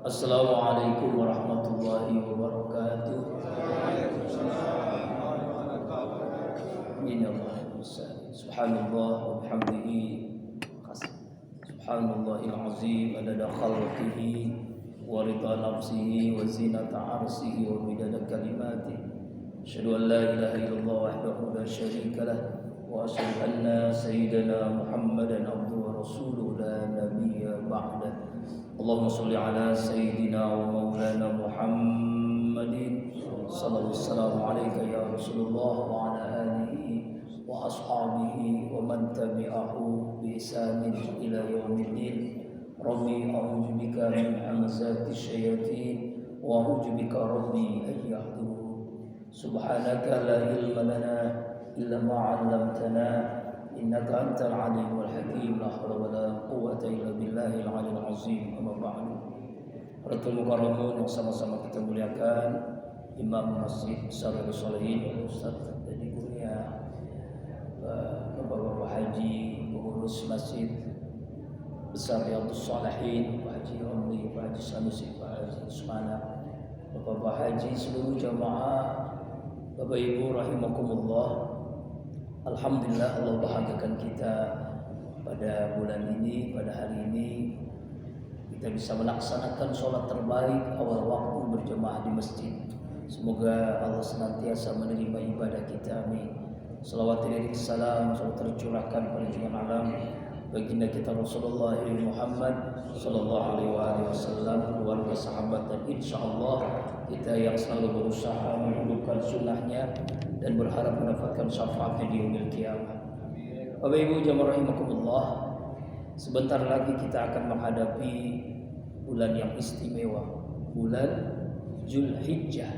Assalamualaikum warahmatullahi wabarakatuh. Subhanallah wa bihamdihi. Subhanallahil azim adada khalqihi wa rida nafsihi wa zinata arshihi wa midada kalimatihi. Asyhadu an la ilaha illallah wahdahu la syarika lah wa asyhadu anna sayyidana Muhammadan abduhu wa rasuluhu la nabiyya ba'dah. Allahumma sholli ala sayyidina wa maulana Muhammadin sallallahu alaihi ya Rasulullah wa ala alihi wa ashabihi wa man tabi'ahu bi ihsanin ila yaumiddin. Rabbi a'udzu bika min hamazati syayatin wa a'udzu bika rabbi an yahdurun. Subhanaka la ilma lana illa ma 'allamtana innaka antal alimul hakim. La haula wala quwwata illa billahil aliyil azim. Amma ba'du. Ratul mukarramun yang sama-sama kita muliakan, Imam Masjid Syarifus Shalihin Ustaz Dadi Kurnia, Bapak-bapak haji, pengurus Masjid Besar Riyadhus Shalihin, Pak Haji Romli, Pak Haji Sanusi, Pak Haji Usmana, Bapak-bapak haji, seluruh jamaah, Bapak Ibu rahimakumullah. Alhamdulillah Allah bahagiakan kita pada bulan ini, pada hari ini kita bisa melaksanakan sholat terbaik awal waktu berjemaah di masjid. Semoga Allah senantiasa menerima ibadah kita. Amin. Salawat dan salam selalu tercurahkan pada junjungan alam baginda kita Rasulullah Muhammad sallallahu alaihi wasallam, keluarga, sahabat, dan insyaallah kita yang selalu berusaha menghidupkan sunnahnya dan berharap mendapatkan syafaatnya di yaumil qiyamah. Bapak Ibu jamaah rahimakumullah, sebentar lagi kita akan menghadapi bulan yang istimewa, bulan Zulhijjah.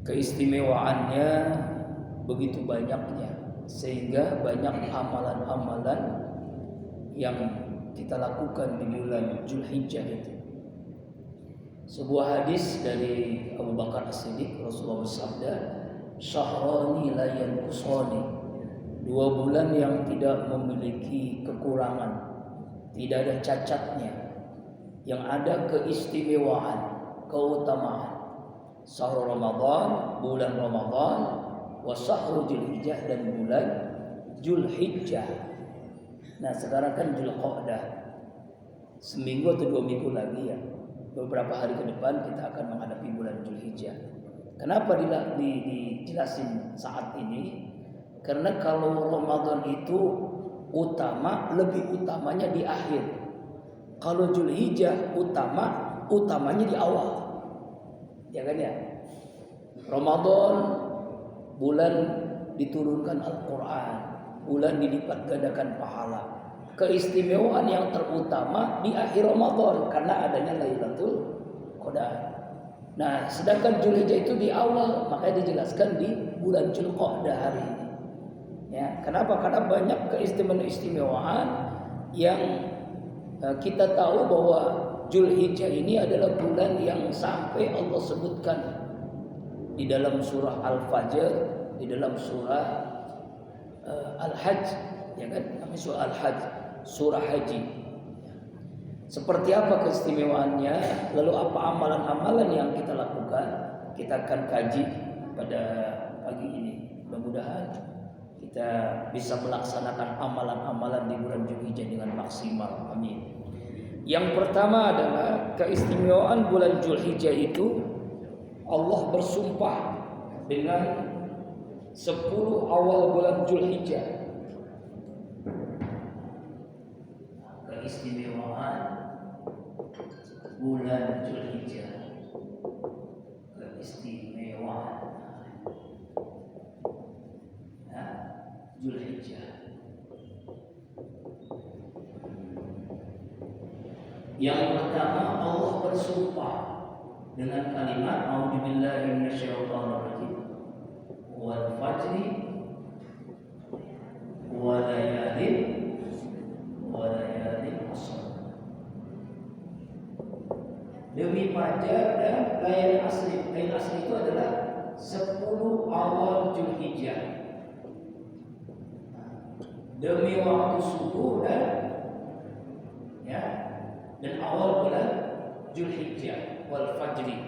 Keistimewaannya begitu banyaknya sehingga banyak amalan-amalan yang kita lakukan di bulan Zulhijjah itu. Sebuah hadis dari Abu Bakar As-Siddiq, Rasulullah bersabda, "Syahrani la yanqusani." Dua bulan yang tidak memiliki kekurangan, tidak ada cacatnya, yang ada keistimewaan, keutamaan. Syahrul Ramadan, bulan Ramadan, wa syahrul Zulhijjah, dan bulan Zulhijjah. Nah, sekarang kan Zulqa'dah. Seminggu atau 2 minggu lagi ya, beberapa hari ke depan kita akan menghadapi bulan Zulhijjah. Kenapa dijelasin saat ini? Karena kalau Ramadan itu utama, lebih utamanya di akhir. Kalau Zulhijjah utamanya di awal. Ya kan ya? Ramadan bulan diturunkan Al-Quran, bulan dilipat gandakan pahala. Keistimewaan yang terutama di akhir Ramadan karena adanya Lailatul Qadar. Nah, sedangkan Zulhijjah itu di awal, makanya dijelaskan di bulan Zulqa'dah hari ini. Ya, kenapa? Karena banyak keistimewaan yang kita tahu bahwa Zulhijjah ini adalah bulan yang sampai Allah sebutkan di dalam surah Al-Fajr, di dalam surah Al-Hajj, ya kan? Namanya surah Al-Hajj, surah haji. Seperti apa keistimewaannya? Lalu apa amalan-amalan yang kita lakukan? Kita akan kaji pada pagi ini. Mudah-mudahan kita bisa melaksanakan amalan-amalan di bulan Zulhijjah dengan maksimal. Amin. Yang pertama adalah keistimewaan bulan Zulhijjah itu, Allah bersumpah dengan 10 awal bulan Zulhijjah. Keistimewaan bulan Zulhijjah. Keistimewaan Zulhijjah. Yang pertama, Allah bersumpah dengan kalimat a'udzubillahi minasyaitonir rajim, wal fajri wa layalin ashr. Demi fajar dan layalin asri. Layalin asri itu adalah 10 awal Zulhijjah. Demi waktu subuh dan dan awal bulan Zulhijjah wal fajri.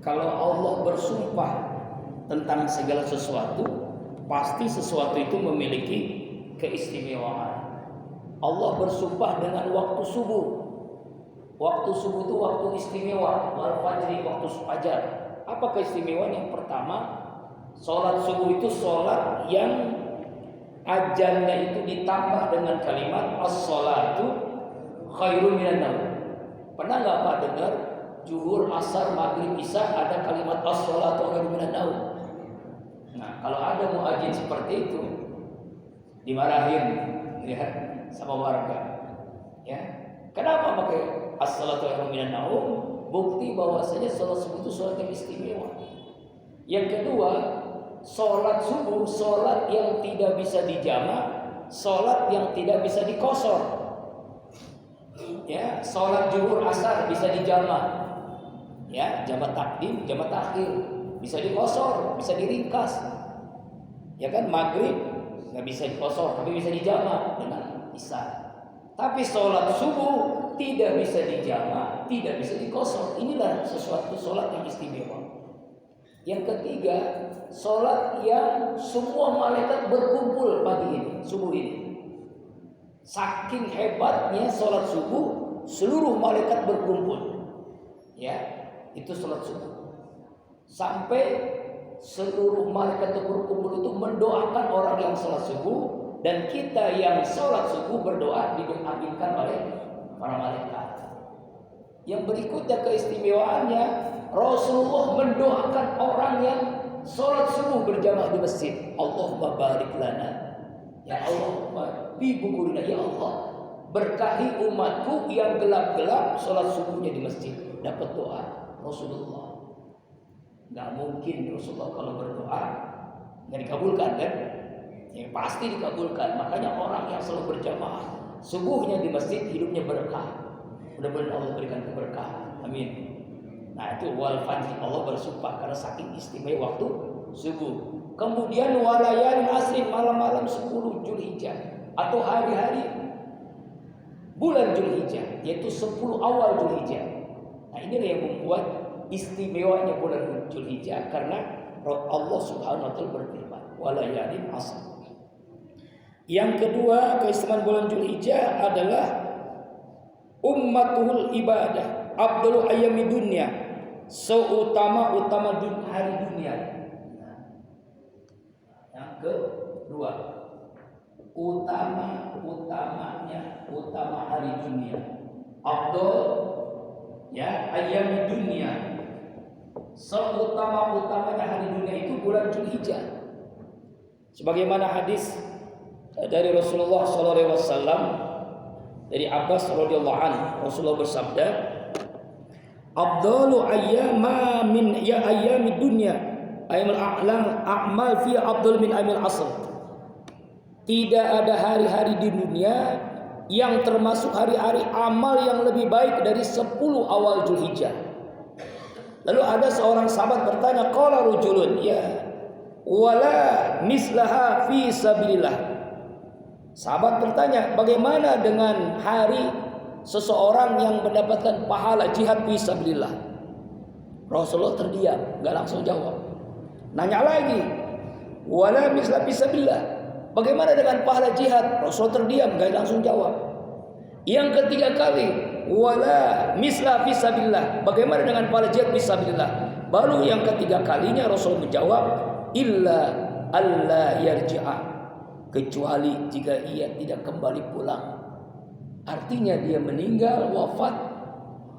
Kalau Allah bersumpah tentang segala sesuatu, pasti sesuatu itu memiliki keistimewaan. Allah bersumpah dengan waktu subuh. Waktu subuh itu waktu istimewa, wal fajri, waktu fajar. Apa keistimewaan? Yang pertama, sholat subuh itu sholat yang ajalnya itu ditambah dengan kalimat as-sholatu khairun minan naum. Pernah nggak Pak dengar zuhur, asar, maghrib, isya ada kalimat as-sholatu khairun minan naum? Nah, kalau ada muadzin seperti itu dimarahin ya sama warga. Ya. Kenapa pakai as-sholatu khairun minan naum? Bukti bahwasanya sholat subuh itu sholat yang istimewa. Yang kedua, sholat subuh, sholat yang tidak bisa dijamak, sholat yang tidak bisa dikosor. Ya, sholat zuhur asar bisa dijamak, ya, jamak takdim, jamak takhir, bisa dikosor, bisa diringkas. Ya kan, maghrib nggak bisa dikosor, tapi bisa dijamak dengan isya. Tapi sholat subuh tidak bisa dijamak, tidak bisa dikosor. Inilah sesuatu sholat yang istimewa. Yang ketiga, sholat yang semua malaikat berkumpul pagi ini, subuh ini. Saking hebatnya sholat subuh, seluruh malaikat berkumpul. Ya, itu sholat subuh. Sampai seluruh malaikat itu berkumpul itu mendoakan orang yang sholat subuh, dan kita yang sholat subuh berdoa diaminkan oleh para malaikat. Yang berikutnya keistimewaannya, Rasulullah mendoakan orang yang sholat subuh berjamaah di masjid. Allahumma barik lana, ya Allahumma bi bukurina, ya Allah berkahi umatku yang gelap-gelap sholat subuhnya di masjid. Dapat doa Rasulullah. Nggak mungkin Rasulullah kalau berdoa nggak dikabulkan kan? Ya, pasti dikabulkan. Makanya orang yang selalu berjamaah subuhnya di masjid hidupnya berkah. Mudah-mudahan Allah berikan keberkahan. Amin. Nah, itu wal fajri, Allah bersumpah karena saking istimewa waktu subuh. Kemudian walayalin asrin, malam-malam 10 Zulhijjah atau hari-hari bulan Zulhijjah, yaitu 10 awal Zulhijjah. Nah, ini yang membuat istimewanya bulan Zulhijjah, karena Allah Subhanahu wa taala berfirman walayalin asrin. Yang kedua, keistimewaan bulan Zulhijjah adalah ummatul ibadah, afdalu ayyami dunya, seutama-utama hari dunia. Yang kedua, utama hari dunia, afdal ya ayyami dunya, seutama-utamanya hari dunia itu bulan Zulhijjah. Sebagaimana hadis dari Rasulullah SAW dari Abbas radhiyallahu anhu, Rasulullah bersabda, "Afdalu ayyama min ya ayyamid dunya, ayyamul a'mal fi afdal min ayyamil asr." Tidak ada hari-hari di dunia yang termasuk hari-hari amal yang lebih baik dari 10 awal Zulhijjah. Lalu ada seorang sahabat bertanya, qala rajulun, ya wala mislaha fi sabilillah. Sahabat bertanya, bagaimana dengan hari seseorang yang mendapatkan pahala jihad fi sabilillah? Rasulullah terdiam, enggak langsung jawab. Nanya lagi, wala misla fi sabilillah, bagaimana dengan pahala jihad? Rasulullah terdiam, enggak langsung jawab. Yang ketiga kali, wala misla fi sabilillah, bagaimana dengan pahala jihad fi sabilillah? Baru yang ketiga kalinya Rasul menjawab, illa alla yarji'a, kecuali jika ia tidak kembali pulang. Artinya dia meninggal, wafat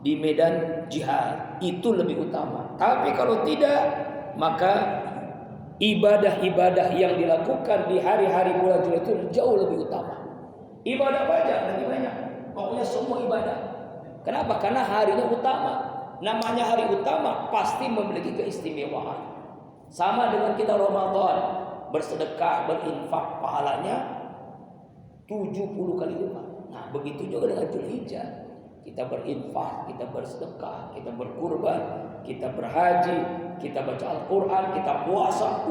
di medan jihad, itu lebih utama. Tapi kalau tidak, maka ibadah-ibadah yang dilakukan di hari-hari bulan Zulhijjah itu jauh lebih utama. Ibadah banyak, lebih banyak. Pokoknya semua ibadah. Kenapa? Karena harinya utama. Namanya hari utama pasti memiliki keistimewaan. Sama dengan kita Ramadan, bersedekah, berinfak, pahalanya 70 kali lipat. Nah, begitu juga dengan Zulhijjah. Kita berinfak, kita bersedekah, kita berkurban, kita berhaji, kita baca Al-Quran, kita puasa,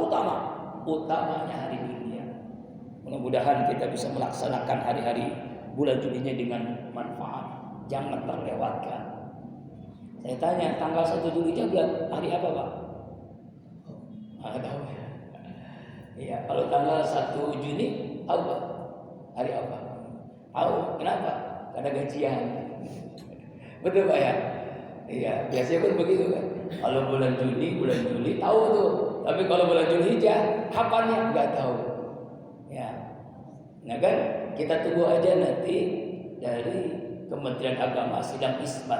utamanya hari dunia. Mudah-mudahan kita bisa melaksanakan hari-hari bulan Zulhijjah dengan manfaat. jangan terlewatkan. Saya tanya, tanggal 1 Zulhijjah bulan hari apa, Pak? Nggak tahu ya. Iya, kalau tanggal 1 Juni tahu, Pak? Hari apa? Tahu. Kenapa? Karena gajian. Betul, Pak ya? Iya, biasanya kan begitu kan. Kalau bulan Juni, bulan Juli tahu tuh. Tapi kalau bulan Zulhijjah, kapannya nggak tahu. Ya. Nah kan, kita tunggu aja nanti dari Kementerian Agama sidang isbat.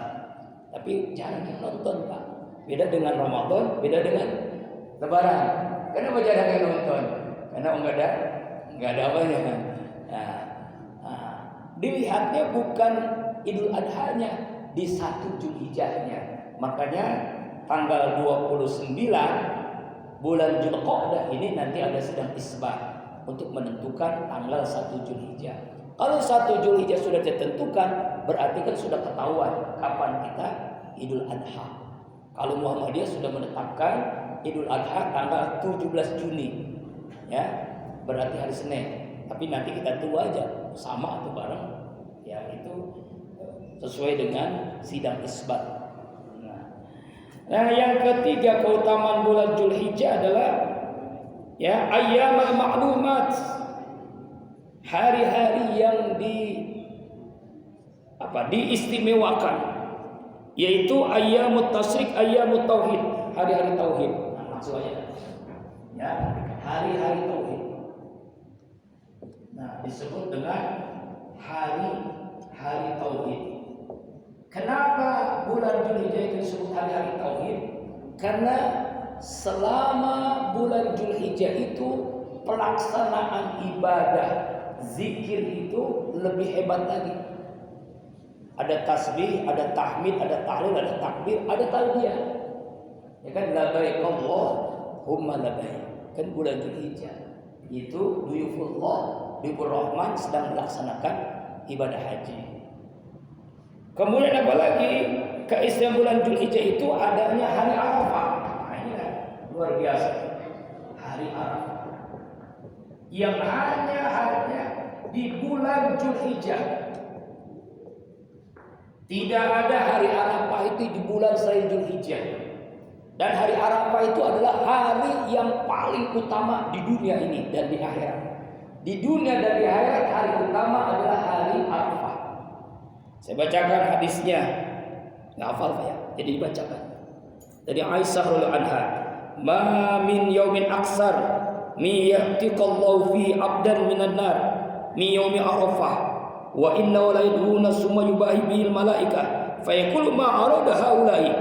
Tapi jarang yang nonton, Pak. Beda dengan Ramadan, beda dengan Lebaran. Kenapa jarang yang nonton? Karena nggak ada apanya. Dilihatnya bukan Idul Adha-nya, di 1 Zulhijjahnya. Makanya tanggal 29 bulan Dzulqa'dah ini nanti ada sidang isbat untuk menentukan tanggal 1 Zulhijjah. Kalau 1 Zulhijjah sudah ditentukan, berarti kan sudah ketahuan kapan kita Idul Adha. Kalau Muhammadiyah sudah menetapkan Idul Adha tanggal 17 Juni. Ya, berarti hari Senin. Tapi nanti kita tunggu aja sama atau bareng. Ya, itu sesuai dengan sidang isbat. Nah, yang ketiga keutamaan bulan Zulhijjah adalah ya ayyamul ma'lumat, hari-hari yang diistimewakan, yaitu ayyamut tasyrik, ayyamut tauhid, hari-hari tauhid. Nah, langsung aja. Ya, hari-hari tauhid. Nah, disebut dengan hari-hari tauhid. Kenapa bulan Zulhijjah itu disebut hari-hari tauhid? Karena selama bulan Zulhijjah itu pelaksanaan ibadah zikir itu lebih hebat lagi. Ada tasbih, ada tahmid, ada tahlil, ada takbir, ada talbiyah. Ya kan, labbaik Allahumma labbaik. Kan bulan Zulhijjah itu duyufullah, duyufur rahman sedang melaksanakan ibadah haji. Kemudian apa lagi? Keistimewaan bulan Zulhijjah itu adanya hari Arafah. Nah, ini kan luar biasa. Hari Arafah yang hanya di bulan Zulhijjah. Tidak ada hari Arafah itu di bulan selain Zulhijjah. Dan hari Arafah itu adalah hari yang paling utama di dunia ini dan di akhirat. Di dunia dan di akhirat hari utama adalah hari Arafah. Saya bacakan hadisnya, nggak hafal ya, jadi dibacakan. Dari Aisyah radhiyallahu anha, "Ma min yaumin aksar mi ya'tiqallahu fi 'abdan minan nar mi yaumi Arafah wa inna la yad'una summa yubahi bil malaika fa yaqulu ma arada haula'i."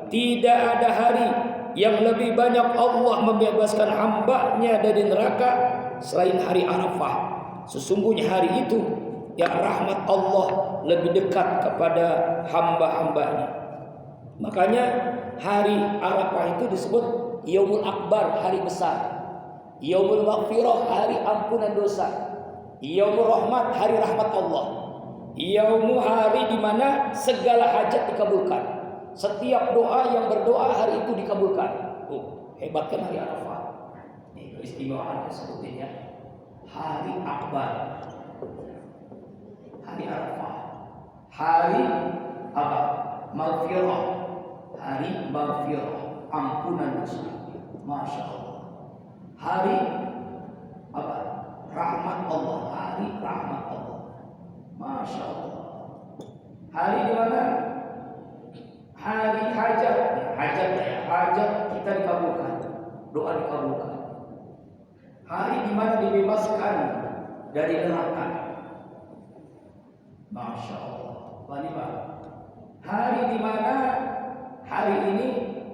Tidak ada hari yang lebih banyak Allah membebaskan hamba-Nya dari neraka selain hari Arafah. Sesungguhnya hari itu yang rahmat Allah lebih dekat kepada hamba-hambanya. Makanya hari Arafah itu disebut Yaumul Akbar, hari besar. Yaumul Maghfirah, hari ampunan dosa. Yaumul Rahmat, hari rahmat Allah. Yaumul, hari di mana segala hajat dikabulkan. Setiap doa yang berdoa hari itu dikabulkan. Hebat kan hari Arafah. Ini keistimewaan sebutinnya hari Akbar. Hari Arafah, hari apa? Maghfirah, hari maghfirah, ampunan dosa. Masya Allah. Hari apa? Rahmat Allah, hari rahmat Allah. Masya Allah. Hari di mana? Hari hajat, hajat kita dikabulkan, doa dikabulkan. Hari di mana dibebaskan dari neraka. Masya Allah. Pak, hari di mana hari ini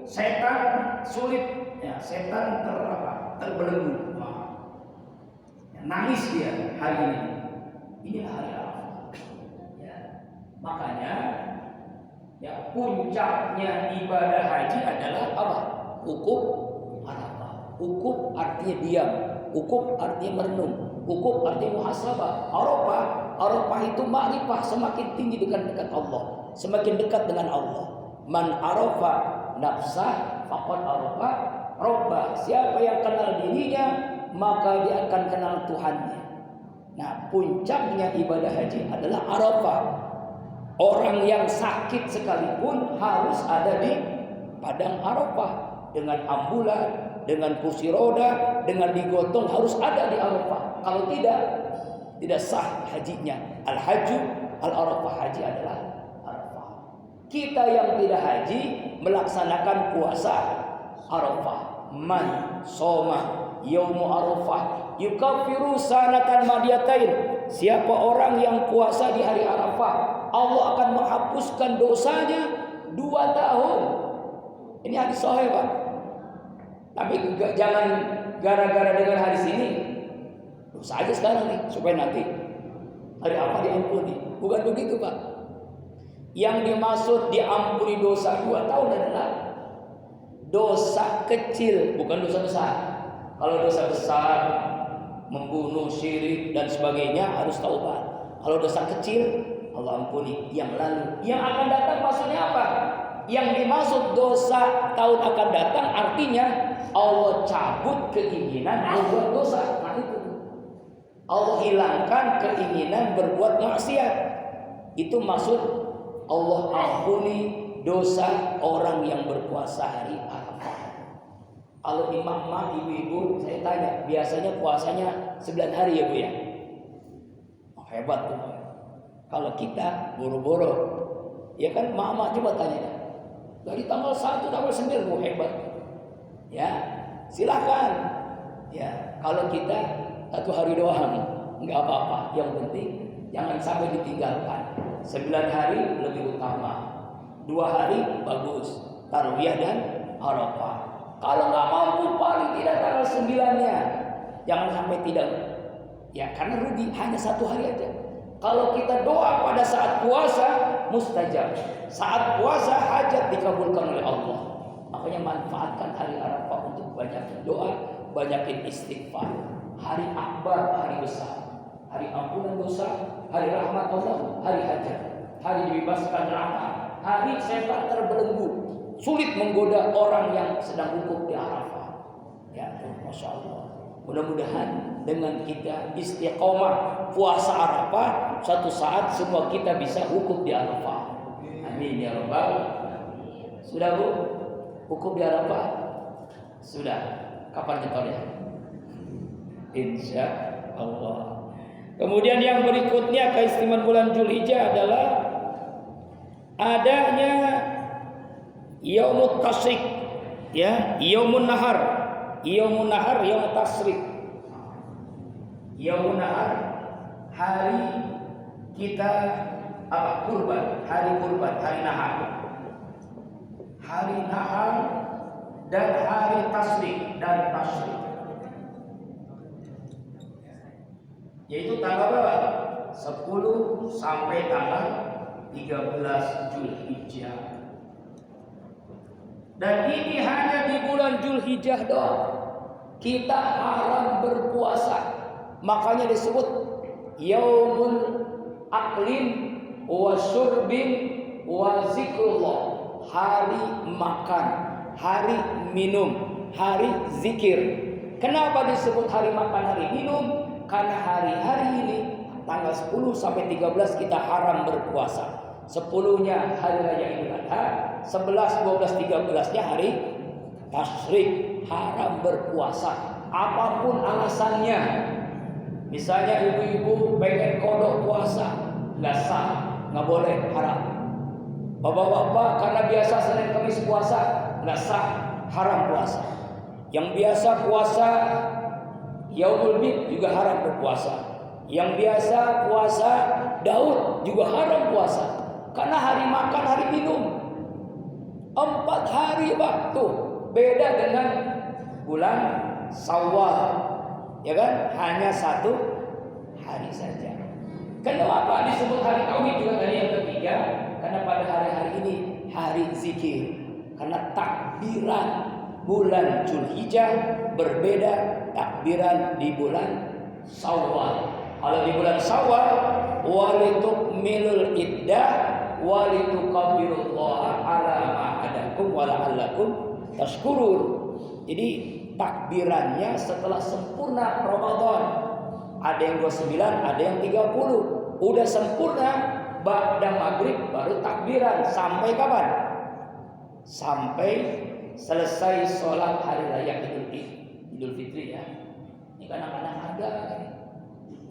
setan sulit, ya, setan terbelenggu, ya, nangis dia hari ini. Inilah hari Arafah. Ya. Makanya, ya, puncaknya ibadah haji adalah apa? Wukuf Arafah. Wukuf artinya diam, wukuf artinya merenung, wukuf artinya muhasabah. Arafah itu ma'rifah, semakin tinggi dekat Allah, semakin dekat dengan Allah. Man arafa nafsah faqad arafa rabbah. Siapa yang kenal dirinya, maka dia akan kenal Tuhannya. Nah, puncaknya ibadah haji adalah Arafah. Orang yang sakit sekalipun harus ada di padang Arafah dengan ambulan, dengan kursi roda, dengan digotong harus ada di Arafah. Kalau tidak sah hajinya. Al-hajju al-Arafah, haji adalah Arafah. Kita yang tidak haji melaksanakan puasa Arafah. Man soma yaumu Arafah yukaffiru sanatan madiyatain. Siapa orang yang puasa di hari Arafah, Allah akan menghapuskan dosanya 2 tahun. Ini hadis sahih, Pak. Tapi jangan gara-gara dengar hadis ini dosa aja sekarang nih supaya nanti hari apa diampuni. Bukan begitu, Pak. Yang dimaksud diampuni dosa 2 tahun adalah dosa kecil, bukan dosa besar. Kalau dosa besar membunuh, syirik dan sebagainya harus taubat. Kalau dosa kecil Allah ampuni yang lalu. Yang akan datang maksudnya apa? Yang dimaksud dosa tahun akan datang artinya Allah cabut keinginan berbuat dosa. Nah itu. Allah hilangkan keinginan berbuat maksiat. Itu maksud Allah ampuni dosa orang yang berpuasa hari Arafah. Kalau imam, ibu-ibu, saya tanya, biasanya puasanya 9 hari ya Bu ya? Oh, hebat tuh. Kalau kita boro-boro, ya kan mama coba tanya. Dari tanggal 1 tanggal 9 Bu, hebat. Ya, silakan. Ya, kalau kita 1 hari doang, nggak apa-apa. Yang penting jangan sampai ditinggalkan. 9 hari lebih utama. 2 hari bagus, Tarwiyah dan Arafah. Kalau nggak mampu paling tidak tanggal 9-nya. Jangan sampai tidak. Ya karena rugi hanya 1 hari aja. Kalau kita doa pada saat puasa mustajab. Saat puasa hajat dikabulkan oleh Allah. Makanya manfaatkan hari Arafah untuk banyakin doa, banyakin istighfar. Hari akbar, hari besar. Hari ampunan dosa, hari rahmat Allah, hari hajat. Hari dibebaskan neraka, hari setan terbelenggu. Sulit menggoda orang yang sedang wukuf di Arafah. Ya, Masya Allah. Mudah-mudahan dengan kita istiqomah puasa Arafah, suatu saat semua kita bisa wukuf di Arafah. Amin ya Rabbal. Sudah Bu? Wukuf di Arafah? Sudah. Kapan nyetornya? Insya Allah. Kemudian yang berikutnya keistimewaan bulan Dzulhijjah adalah adanya Yaumut Tasyrik, ya, Yaumun Nahar, Yaumun Nahar, Yaumut Tasyrik. Yaumun Nahar, hari kita kurban, hari kurban, hari nahar. Hari nahar dan hari tasyrik dan tasyrik. Yaitu tanggal berapa? 10 sampai tanggal 13 Dzulhijjah. Dan ini hanya di bulan Dzulhijjah doang. Kita haram berpuasa. Makanya disebut Yaumul Aklin wa Syurbin wa Zikrullah. Hari makan, hari minum, hari zikir. Kenapa disebut hari makan, hari minum? Karena hari-hari ini tanggal 10 sampai 13 kita haram berpuasa. 10-nya hari raya Idul Adha, 11, 12, 13-nya hari tasyrik, haram berpuasa. Apapun alasannya. Misalnya ibu-ibu pengen kodok puasa, nggak sah, nggak boleh, haram. Bapak-bapak karena biasa Senin Kamis puasa, nggak sah, haram puasa. Yang biasa puasa Yaumul Bid juga haram berpuasa. Yang biasa puasa Daud juga haram puasa. Karena hari makan, hari minum 4 hari waktu. Beda dengan bulan Syawal, ya kan? Hanya 1 hari saja. Kenapa disebut hari Tauhid juga tadi yang ketiga? Karena pada hari-hari ini hari zikir. Karena takbiran bulan Dzulhijjah berbeda takbiran di bulan Syawal. Kalau di bulan Syawal walitukmilul iddah walitukabbirullaha ala ma hadakum wa la'allakum tashkurun. Jadi takbirannya setelah sempurna Ramadan. Ada yang 29, ada yang 30. Udah sempurna ba'da maghrib baru takbiran. Sampai kapan? Sampai selesai sholat hari raya Idul Fitri ya. Ini kadang-kadang ada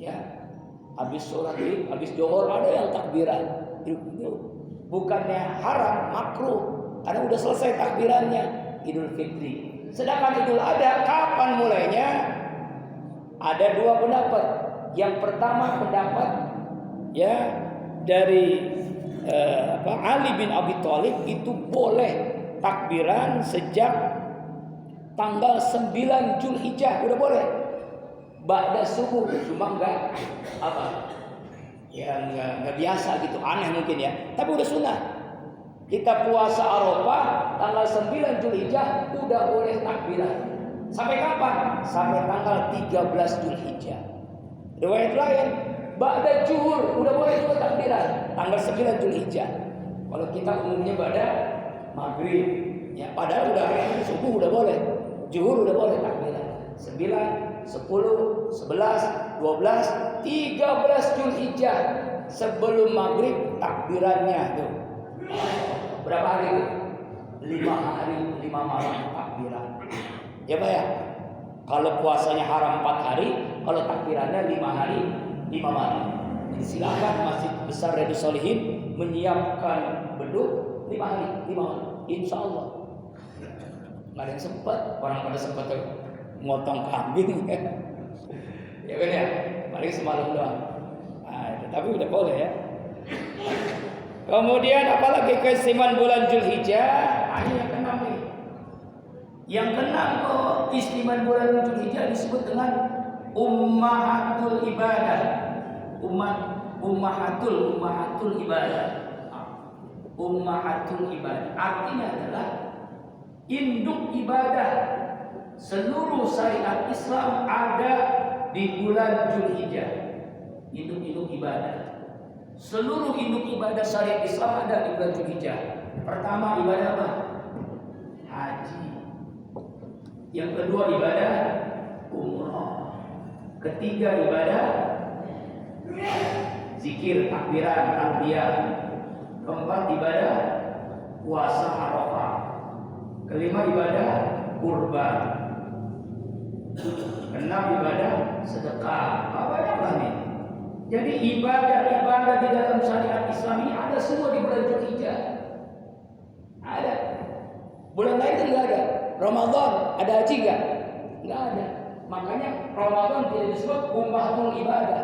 ya. Habis sholat Id, habis Johor ada yang takbiran. Itu bukannya haram, makruh. Karena udah selesai takbirannya Idul Fitri. Sedangkan Idul Adha kapan mulainya? Ada dua pendapat. Yang pertama pendapat ya dari Ali bin Abi Thalib itu boleh takbiran sejak tanggal 9 Zulhijjah, udah boleh. Ba'da subuh, cuma enggak enggak biasa gitu, aneh mungkin ya. Tapi udah sunnah. Kita puasa Arafah tanggal 9 Zulhijjah udah boleh takbiran. Sampai kapan? Sampai tanggal 13 Zulhijjah. Riwayat lain, ba'da zuhur udah boleh juga takbiran tanggal 9 Zulhijjah. Kalau kita umumnya ba'da maghrib, ya padahal udah subuh udah boleh, zuhur udah boleh takbiran. 9, 10, 11, 12, 13 Zulhijjah sebelum maghrib takbirannya tuh. Berapa hari itu? 5 hari 5 malam takbiran. Ya Pak ya. Kalau puasanya haram 4 hari, kalau takbirannya 5 hari 5 malam. Jadi silakan Masjid Besar Riyadhus Shalihin menyiapkan beduk 5 hari 5 malam. Insya Allah. Nggak ada yang sempat, orang pada sempat motong kambing ya. Ya kan ya, paling semalam doang. Nah, tapi udah boleh ya. Kemudian apalagi keistimewaan bulan Zulhijjah? Ini yang keenam nih. Yang keenam kok istimewa bulan Zulhijjah disebut dengan ummahatul ibadah. Ummahatul ibadah. Ummahatul ibadah artinya adalah induk ibadah. Seluruh syariat Islam ada di bulan Zulhijjah. Induk ibadah. Seluruh induk ibadah syariat Islam ada di bulan Zulhijjah. Pertama ibadah apa? Haji. Yang kedua ibadah umrah. Ketiga ibadah zikir, takbiran, talbiyah. Keempat ibadah puasa Arafah. Kelima ibadah kurban. Keenam ibadah sedekah. Apa nih? Jadi ibadah-ibadah di dalam syariat Islam ini ada semua di bulan Zulhijjah. Ada. Bulan lain kan nggak ada. Ramadan ada haji nggak? Nggak ada. Makanya Ramadan tidak disebut ummatul ibadah.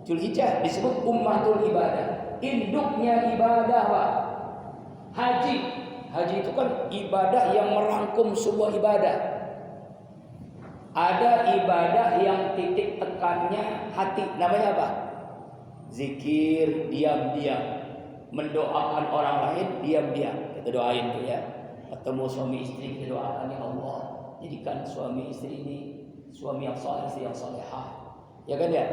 Zulhijjah disebut ummatul ibadah. Induknya ibadah Pak. Haji. Haji itu kan ibadah yang merangkum sebuah ibadah. Ada ibadah yang titik tekannya hati. Namanya apa? Zikir diam-diam. Mendoakan orang lain diam-diam. Kita doain tuh ya. Ketemu suami istri kita doakan, ya Allah, jadikan suami istri ini suami yang saleh, istri yang salehah. Ya kan ya?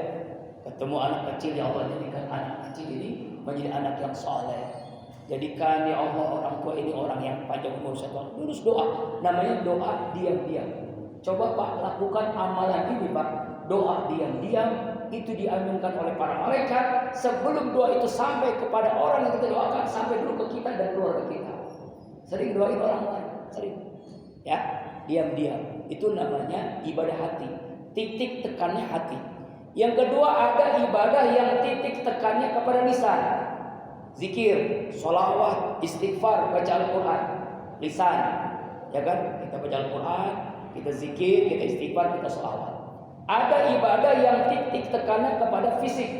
Ketemu anak kecil, ya Allah, jadikan anak kecil ini menjadi anak yang saleh. Jadikan ya Allah orang tua ini orang yang panjang umur sehat. Terus doa. Namanya doa diam-diam. Coba Pak lakukan amalan ini Pak. Doa diam-diam itu diaminkan oleh para malaikat. Sebelum doa itu sampai kepada orang yang kita doakan, sampai dulu ke kita dan keluarga kita. Sering doain orang lain, sering. Ya, diam-diam. Itu namanya ibadah hati. Titik tekannya hati. Yang kedua ada ibadah yang titik tekannya kepada lisan. Zikir, sholawat, istighfar, baca Al-Quran. Lisan. Ya kan? Kita baca Al-Quran, kita zikir, kita istighfar, kita sholawat. Ada ibadah yang titik tekannya kepada fisik.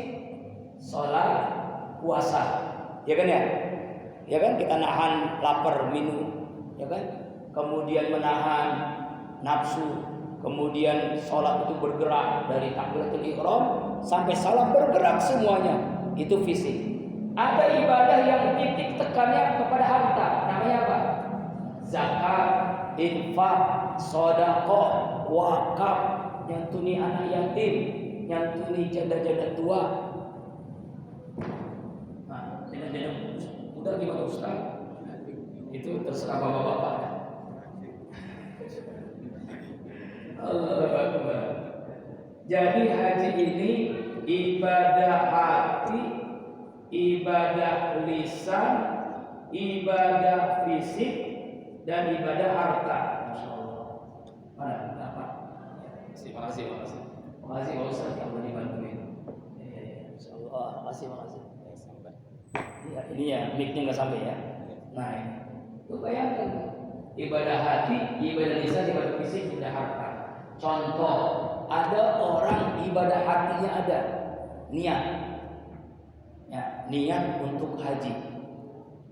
Sholat, puasa. Ya kan ya? Ya kan, kita nahan lapar minum. Ya kan? Kemudian menahan nafsu. Kemudian sholat itu bergerak dari takbiratul ihram sampai salam, bergerak semuanya. Itu fisik. Ada ibadah yang titik tekannya kepada harta. Namanya apa? Zakat, infak, sedekah, wakaf, nyantuni anak yatim, nyantuni janda-janda tua. Nah, janda-janda udah gimana Ustaz? Itu terserah bapak-bapak. Allahu Akbar. Jadi haji ini ibadah hati ibadah lisan, ibadah fisik, dan ibadah harta. Masya Allah. Mana? Apa? Terima kasih. Terima kasih Pak Ustaz yang sudah dibantuin. Insya Allah. Makasih. Ya, ini ya mic-nya nggak sampai ya. Nah, itu bayangkan ibadah hati, ibadah lisan, ibadah fisik, ibadah harta. Contoh, ada orang ibadah hatinya ada niat, ya, niat untuk haji,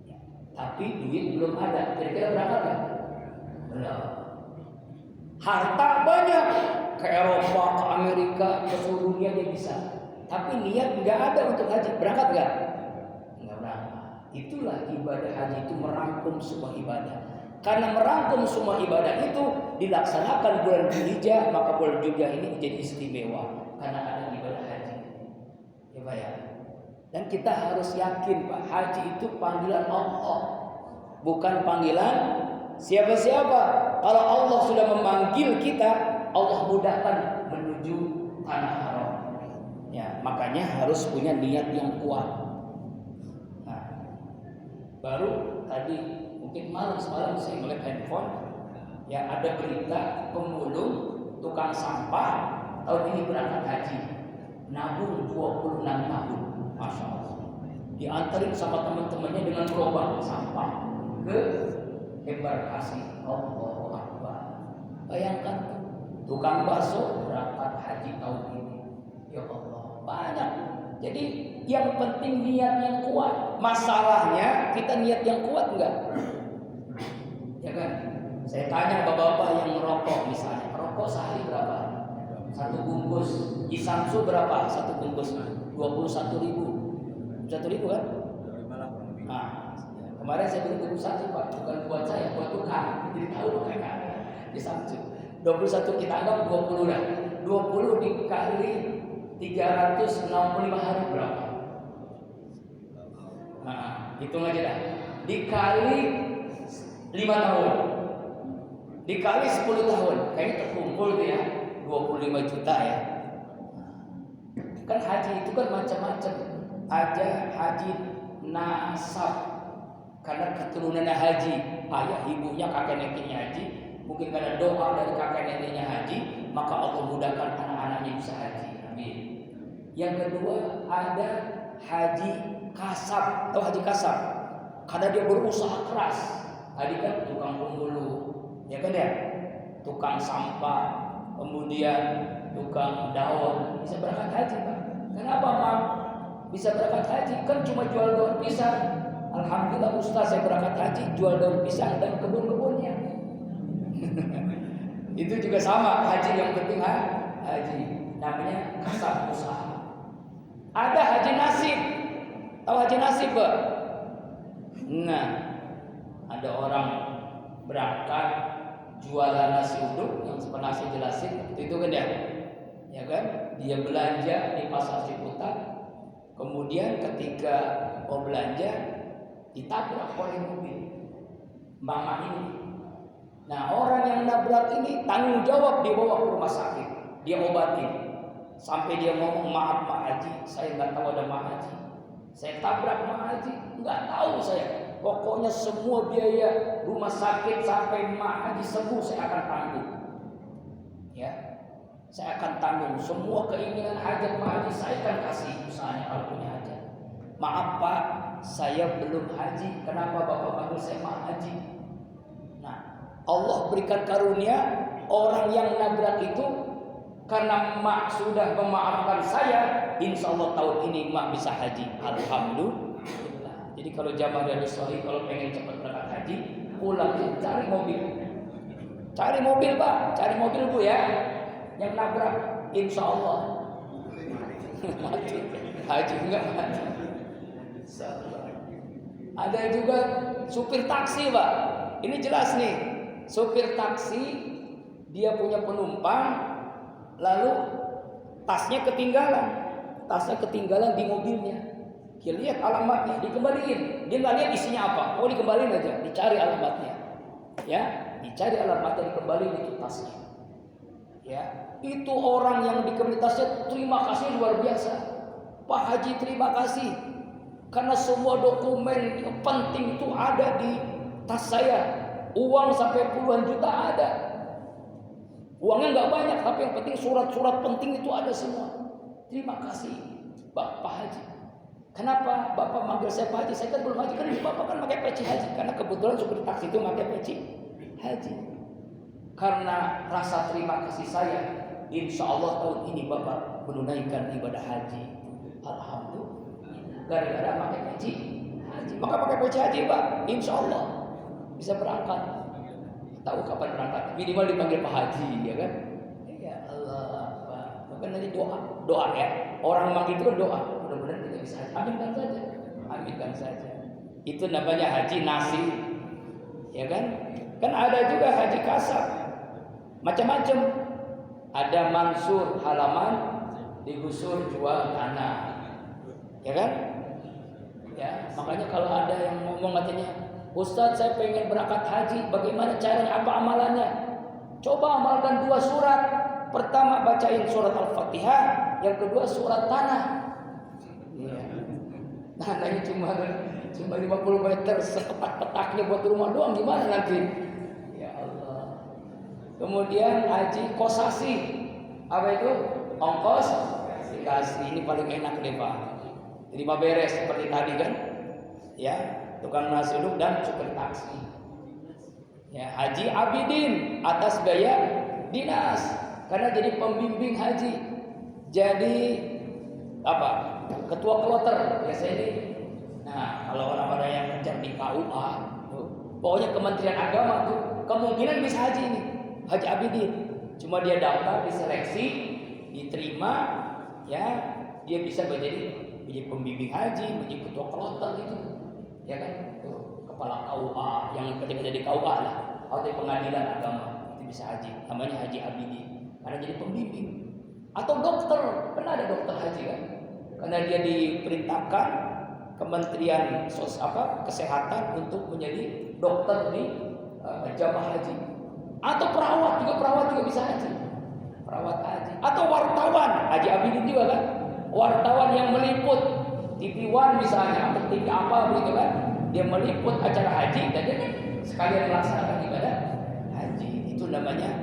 ya, tapi duit belum ada. Kira-kira berangkat nggak? Belum. Harta banyak, ke Eropa, ke Amerika, ke seluruh dunia dia bisa. Tapi niat nggak ada untuk haji, berangkat nggak? Nggak berangkat. Itulah ibadah haji itu merangkum semua ibadah. Karena merangkum semua ibadah itu dilaksanakan bulan Dzulhijjah, maka bulan Dzulhijjah ini menjadi istimewa karena ada ibadah haji. Ya Pak ya. Dan kita harus yakin Pak, haji itu panggilan Allah, bukan panggilan siapa-siapa. Kalau Allah sudah memanggil kita, Allah mudahkan menuju tanah haram. Ya, makanya harus punya niat yang kuat. Nah, baru tadi mungkin semalam saya ngeliat handphone, ya ada berita pemulung tukang sampah tahun ini berangkat haji, nabung 26 tahun, Masya Allah. Diantarin sama teman-temannya dengan gerobak sampah ke embarkasi. Allahu Akbar. Bayangkan tukang bakso berangkat haji tahun ini. Ya Allah, banyak. Jadi yang penting niat yang kuat. Masalahnya kita niat yang kuat enggak? Ya kan? Saya tanya bapak-bapak yang merokok misalnya, rokok sehari berapa? Satu bungkus. Di Samsu berapa? Satu bungkus 21.000. 1.000 kan? Nah, kemarin saya beli bungkus satu Pak, bukan buat saya, buat tukang. Jadi tahu kan? Di Samsu 21 kita anggap 20 lah. 20 dikali 365 hari berapa? Nah, hitung aja dah. Dikali 5 tahun, dikali 10 tahun, kayaknya terkumpul tuh ya 25 juta ya. Kan haji itu kan macam-macam. Ada haji nasab, karena keturunannya haji, ayah ibunya kakek neneknya haji. Mungkin karena doa dari kakek neneknya haji, maka Allah mudahkan anak-anaknya bisa haji. Amin. Yang kedua ada haji kasab. Tahu haji kasab? Karena dia berusaha keras. Tadi kan tukang pemulung, ya kan ya, tukang sampah, kemudian tukang daun, bisa berangkat haji Pak. Kenapa Pak bisa berangkat haji? Kan cuma jual daun pisang. Alhamdulillah Ustaz saya berangkat haji jual daun pisang dan kebun-kebunnya. Itu juga sama, haji yang penting haji, namanya kasab usaha. Ada haji nasib, tahu haji nasib Pak? Nah, ada orang berangkat jualan nasi uduk yang pernah saya jelasin itu kan ya kan, dia belanja di pasar Ciputat, kemudian ketika mau belanja ditabrak oleh mobil mama ini. Nah, orang yang nabrak ini tanggung jawab dibawa ke rumah sakit, dia obatin sampai dia ngomong, maaf Mak Haji, saya nggak tahu ada Mak Haji, saya tabrak Mak Haji, nggak tahu saya. Pokoknya semua biaya rumah sakit sampai Mak Haji sembuh saya akan tanggung. Ya, saya akan tanggung semua keinginan hajat Mak Haji, saya akan kasih usahanya kalau punya hajat. Maaf Pak, saya belum haji. Kenapa Bapak panggil saya Mak Haji? Nah, Allah berikan karunia orang yang nabrak itu karena Mak sudah memaafkan saya. Insya Allah tahun ini Mak bisa haji. Alhamdulillah. Jadi kalau jamaah dari Solih kalau pengen cepat berangkat haji, pulang cari mobil. Cari mobil Pak, cari mobil Bu ya. Yang nabrak, insya Allah mati. Haji enggak mati. Ada juga supir taksi Pak. Ini jelas nih, supir taksi dia punya penumpang, lalu tasnya ketinggalan di mobilnya. Dia lihat alamatnya, dikembaliin. Dia nggak lihat isinya apa, oh dikembaliin aja, dicari alamatnya. Ya, dicari alamatnya, dikembaliin itu tasnya. Ya, itu orang yang dikembali tasnya terima kasih luar biasa. Pak Haji terima kasih. Karena semua dokumen yang penting itu ada di tas saya. Uang sampai puluhan juta ada. Uangnya nggak banyak, tapi yang penting surat-surat penting itu ada semua. Terima kasih Bapak Haji. Kenapa Bapak manggil saya Pak Haji? Saya kan belum haji, kan Bapak kan pakai peci haji. Karena kebetulan supir taksi itu pakai peci haji. Karena rasa terima kasih saya, insya Allah tahun ini Bapak menunaikan ibadah haji. Alhamdulillah. Gara-gara pakai peci haji. Maka pakai peci haji Pak, insya Allah bisa berangkat. Tahu kapan berangkat? Minimal dipanggil Pak Haji, ya kan? Ya Allah, Pak. Maka nanti doa ya. Orang manggil itu kan doa. Mudah-mudahan kita bisa haji. Aminkan saja. Aminkan saja. Itu namanya haji nasi. Ya kan? Kan ada juga haji kasab. Macam-macam. Ada mansur halaman, digusur jual tanah. Ya kan? Ya, makanya kalau ada yang ngomong katanya, Ustadz saya pengen berangkat haji, bagaimana caranya, apa amalannya? Coba amalkan 2 surat. Pertama bacain surat Al-Fatihah, yang kedua surat tanah. Ya. Tanahnya cuma 50 meter, sepetak-petaknya buat rumah doang, gimana nanti? Ya Allah. Kemudian haji kosasi. Apa itu? Ongkos dikasih. Ini paling enak deh Pak. Terima beres seperti tadi kan? Ya. Tukang nasi uduk dan supir taksi. Ya, Haji Abidin atas biaya dinas karena jadi pembimbing haji. Jadi apa? Ketua kloter biasa ini. Nah, kalau orang-orang yang kerja di KUA, pokoknya Kementerian Agama tuh kemungkinan bisa haji ini. Haji Abidin. Cuma dia daftar, diseleksi, diterima, ya, dia bisa menjadi pembimbing haji, menjadi ketua kloter gitu. Ya kan, tuh, kepala KUA yang ketika jadi KUA lah, atau di pengadilan agama itu bisa haji, namanya Haji Abidin, karena jadi pembimbing. Atau dokter, kan ada dokter haji kan, karena dia diperintahkan Kementerian Kesehatan untuk menjadi dokter di jamaah haji. Atau perawat juga bisa haji, perawat haji. Atau wartawan, Haji Abidin juga kan, wartawan yang meliput TV One misalnya atau TV apa begitu kan, dia meliput acara haji dan dia sekalian melaksanakan ibadah haji. Itu namanya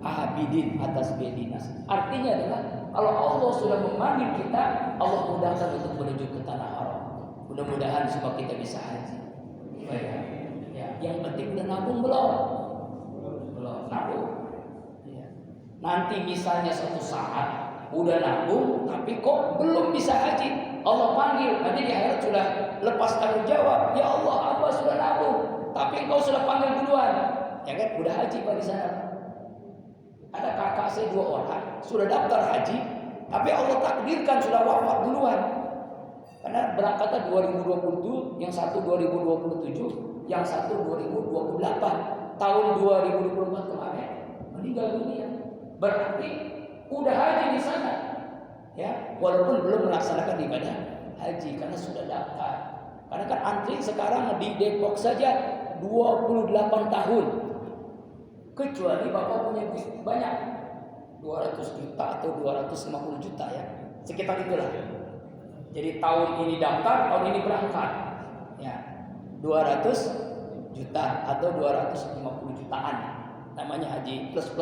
Abidin atas dinas. Artinya adalah kalau Allah sudah memanggil kita, Allah mudahkan untuk menuju ke tanah haram. Mudah-mudahan supaya kita bisa haji. Ya. Yang penting udah nabung belum? Belum nabung. Ya. Nanti misalnya suatu saat udah nabung tapi kok belum bisa haji, Allah panggil, nanti di akhirat sudah lepas tanggung jawab. Ya Allah, hamba sudah nabung, tapi engkau sudah panggil duluan. Ya kan, udah haji Pak di sana. Ada kakak saya 2 orang sudah daftar haji, tapi Allah takdirkan sudah wafat duluan. Karena berangkatnya 2027, yang satu 2027, yang satu 2028. Tahun 2024 kemarin meninggal dunia. Berarti udah haji di sana. Ya, walaupun belum melaksanakan ibadah haji karena sudah daftar. Karena kan antri sekarang di Depok saja 28 tahun. Kecuali Bapak punya banyak 200 juta atau 250 juta ya. Sekitar itulah. Jadi tahun ini daftar, tahun ini berangkat. Ya. 200 juta atau 250 jutaan. Namanya haji plus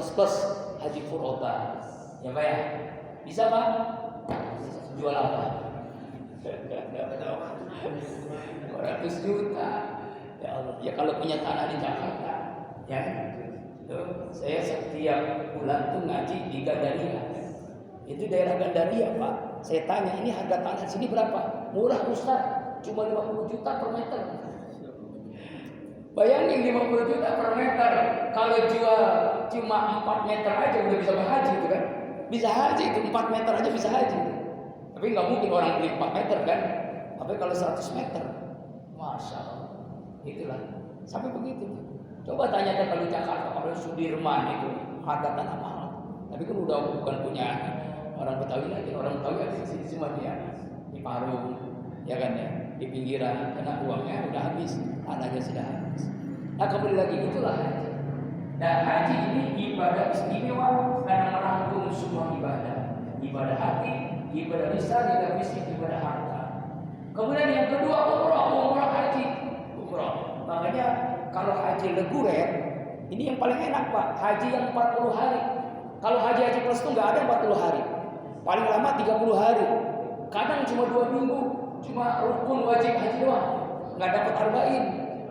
haji furoda. Ya Pak ya? Bisa Pak? Jual apa? 200 juta. Ya Allah. Ya kalau punya tanah di Jakarta, ya. Tuh, saya setiap bulan tuh ngaji di Gandaria. Itu daerah Gandaria, Pak. Saya tanya, ini harga tanah sini berapa? Murah Ustaz, cuma 50 juta per meter. Bayangin 50 juta per meter. Kalau jual cuma 4 meter aja udah bisa berhaji itu kan? Bisa haji itu 4 meter aja bisa haji. Tapi nggak mungkin orang beli 4 meter kan? Tapi kalau 100 meter, masya Allah, itulah sampai begitu. Coba tanyakan kalau Jakarta, kalau Sudirman itu harga tanah mahal. Tapi kan udah bukan punya orang Betawi lagi, orang Betawi ada di sini semua dia di Parung, ya kan ya, di pinggiran karena uangnya udah habis, tanahnya sudah habis. Nah kembali lagi itulah haji. Dan haji ini ibadah istimewa karena merangkum semua ibadah hati, ibadah lisan, ibadah fisik, ibadah harta. Kemudian yang kedua umrah haji. Umrah. Makanya kalau haji reguler ini yang paling enak Pak, haji yang 40 hari. Kalau haji plus itu nggak ada 40 hari. Paling lama 30 hari. Kadang cuma 2 minggu, cuma rukun wajib haji doang. Nggak dapat arba'in.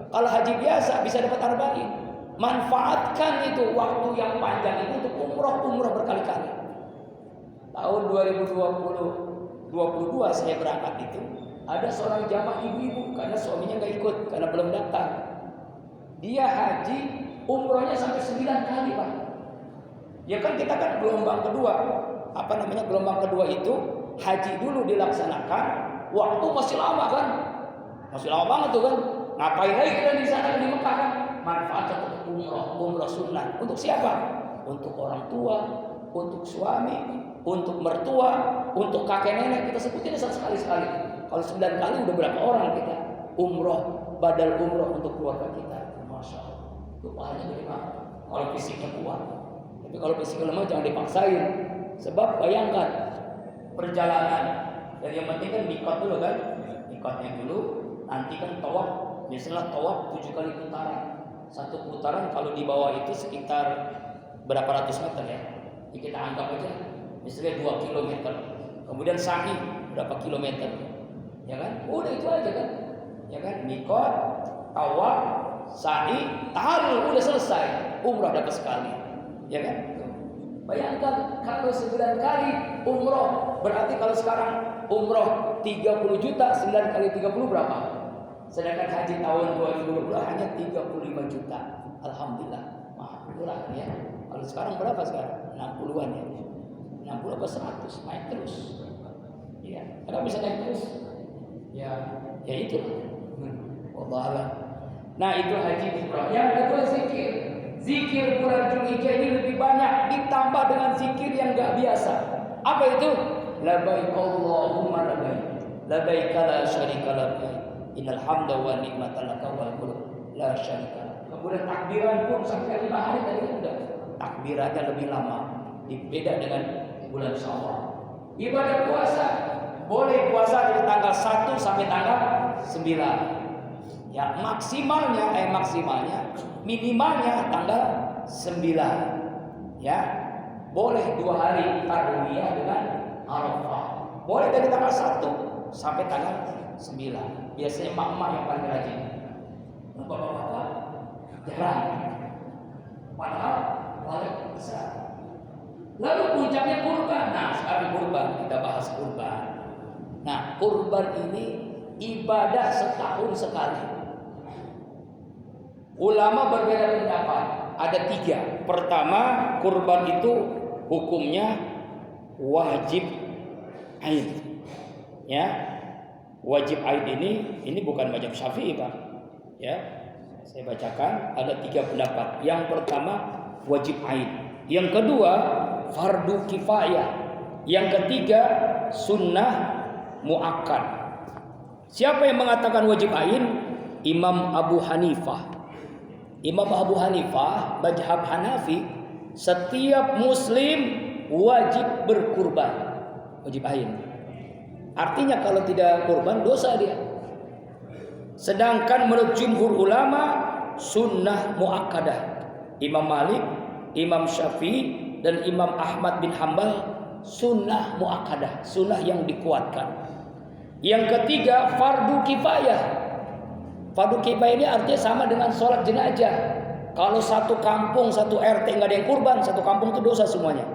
Kalau haji biasa bisa dapat arba'in. Manfaatkan itu waktu yang panjang itu untuk umrah berkali-kali. Tahun 2022 saya berangkat itu, ada seorang jamaah ibu-ibu karena suaminya nggak ikut karena belum daftar. Dia haji umrohnya sampai 9 kali Pak. Ya kan kita kan gelombang kedua. Gelombang kedua itu haji dulu dilaksanakan, waktu masih lama kan? Masih lama banget tuh kan? Ngapain lagi kita di sana di Mekah kan? Manfaatkan untuk umrah sunnah. Untuk siapa? Untuk orang tua, untuk suami, untuk mertua, untuk kakek nenek. Kita sebutin sekali-sekali. Kalau 9 kali udah berapa orang kita umroh, badal umroh untuk keluarga kita. Masya Allah. Itu pahalanya gede banget. Kalau fisiknya kuat. Tapi kalau fisiknya lemah jangan dipaksain. Sebab bayangkan perjalanan. Dan yang penting kan mikot dulu kan. Mikotnya dulu. Nanti kan tawaf. Misalnya tawaf 7 kali putaran. Satu putaran kalau di bawah itu sekitar berapa ratus meter ya. Jadi kita anggap aja. Misalnya 2 kilometer. Kemudian sa'i berapa kilometer. Ya kan? Udah itu aja kan. Ya kan? Mikot, tawaf, sa'i, tahalul udah selesai. Umrah dapat sekali. Ya kan? Bayangkan kalau 9 kali umroh, berarti kalau sekarang umroh 30 juta, 9 kali 30 berapa? Sedangkan haji tahun 2020 hanya 35 juta. Alhamdulillah, murah ya. Kalau sekarang berapa sekarang? 60-an ya. 60 apa 100, naik terus. Ya, kenapa bisa naik terus? Ya itu. Wallah. Nah, itu haji umrah. Yang kedua zikir. Zikir bulan Dzulhijjah ini lebih banyak ditambah dengan zikir yang enggak biasa. Apa itu? Labbaik Allahumma labbaik. Labbaik la syarika lak. Innal hamda wa ni'mata laka wal mulk la syarika lak. Kemudian takbiran pun sampai 5 hari tadi udah. Takbirannya lebih lama. Beda dengan bulan Syawal. Ibadah puasa boleh puasa dari tanggal 1 sampai tanggal 9. Ya, maksimalnya minimalnya tanggal 9. Ya. Boleh 2 hari tarwiyah dengan Arafah. Boleh dari tanggal 1 sampai tanggal 9. Biasanya emak-emak yang paling rajin. Bapak-bapak jarang. Padahal paling besar. Lalu puncaknya kurban. Nah, sekarang kurban, kita bahas kurban. Nah, kurban ini ibadah setahun sekali. Ulama berbeda pendapat. Ada 3. Pertama, kurban itu hukumnya wajib ain. Ya, wajib ain ini bukan mazhab Syafi'i Pak. Ya, saya bacakan ada 3 pendapat. Yang pertama wajib ain. Yang kedua fardu kifayah. Yang ketiga sunnah muakkad. Siapa yang mengatakan wajib ain? Imam Abu Hanifah. Imam Abu Hanifah, mazhab Hanafi, setiap muslim wajib berkurban. Wajib ain. Artinya kalau tidak kurban dosa dia. Sedangkan menurut jumhur ulama sunnah muakkadah. Imam Malik, Imam Syafi'i dan Imam Ahmad bin Hambal sunnah muakkadah, sunnah yang dikuatkan. Yang ketiga fardu kifayah. Fardu kifayah ini artinya sama dengan sholat jenazah. Kalau satu kampung, satu RT nggak ada yang kurban, satu kampung itu dosa semuanya.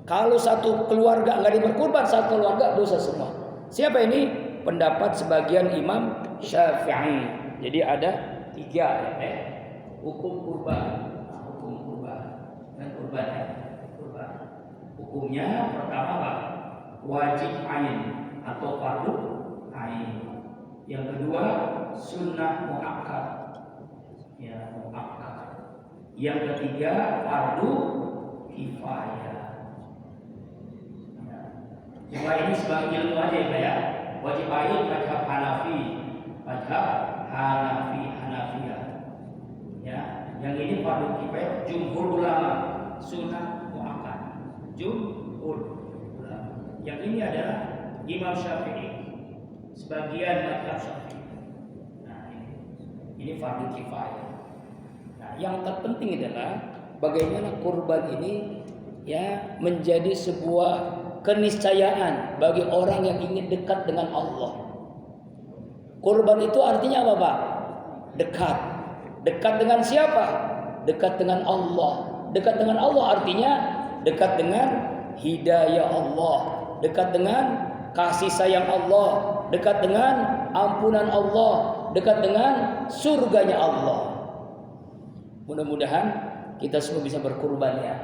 Kalau satu keluarga nggak ada yang berkurban, satu keluarga dosa semua. Siapa ini? Pendapat sebagian Imam Syafi'i. Jadi ada 3 hukum kurban. Hukum kurban dan kurban. Hukumnya pertama apa? Wajib ain atau fardu ain. Yang kedua sunnah muakkad. Ya, muakkad. Yang ketiga fardu kifayah. Cuma ini sebagai ilmu aja ya. Wajib ain mazhab Hanafi, Hanafiyah. Ya, yang ini fardu kifayah jumhur ulama, sunnah muakkad. Jumhur ulama. Yang ini adalah Imam Syafi'i. sebagian mazhab Syafi'i. Nah, ini fardu kifayah. Nah, yang terpenting adalah bagaimana kurban ini ya menjadi sebuah keniscayaan bagi orang yang ingin dekat dengan Allah. Kurban itu artinya apa, Pak? Dekat. Dekat dengan siapa? Dekat dengan Allah. Dekat dengan Allah artinya dekat dengan hidayah Allah, dekat dengan kasih sayang Allah, dekat dengan ampunan Allah, dekat dengan surganya Allah. Mudah-mudahan kita semua bisa berkurban ya.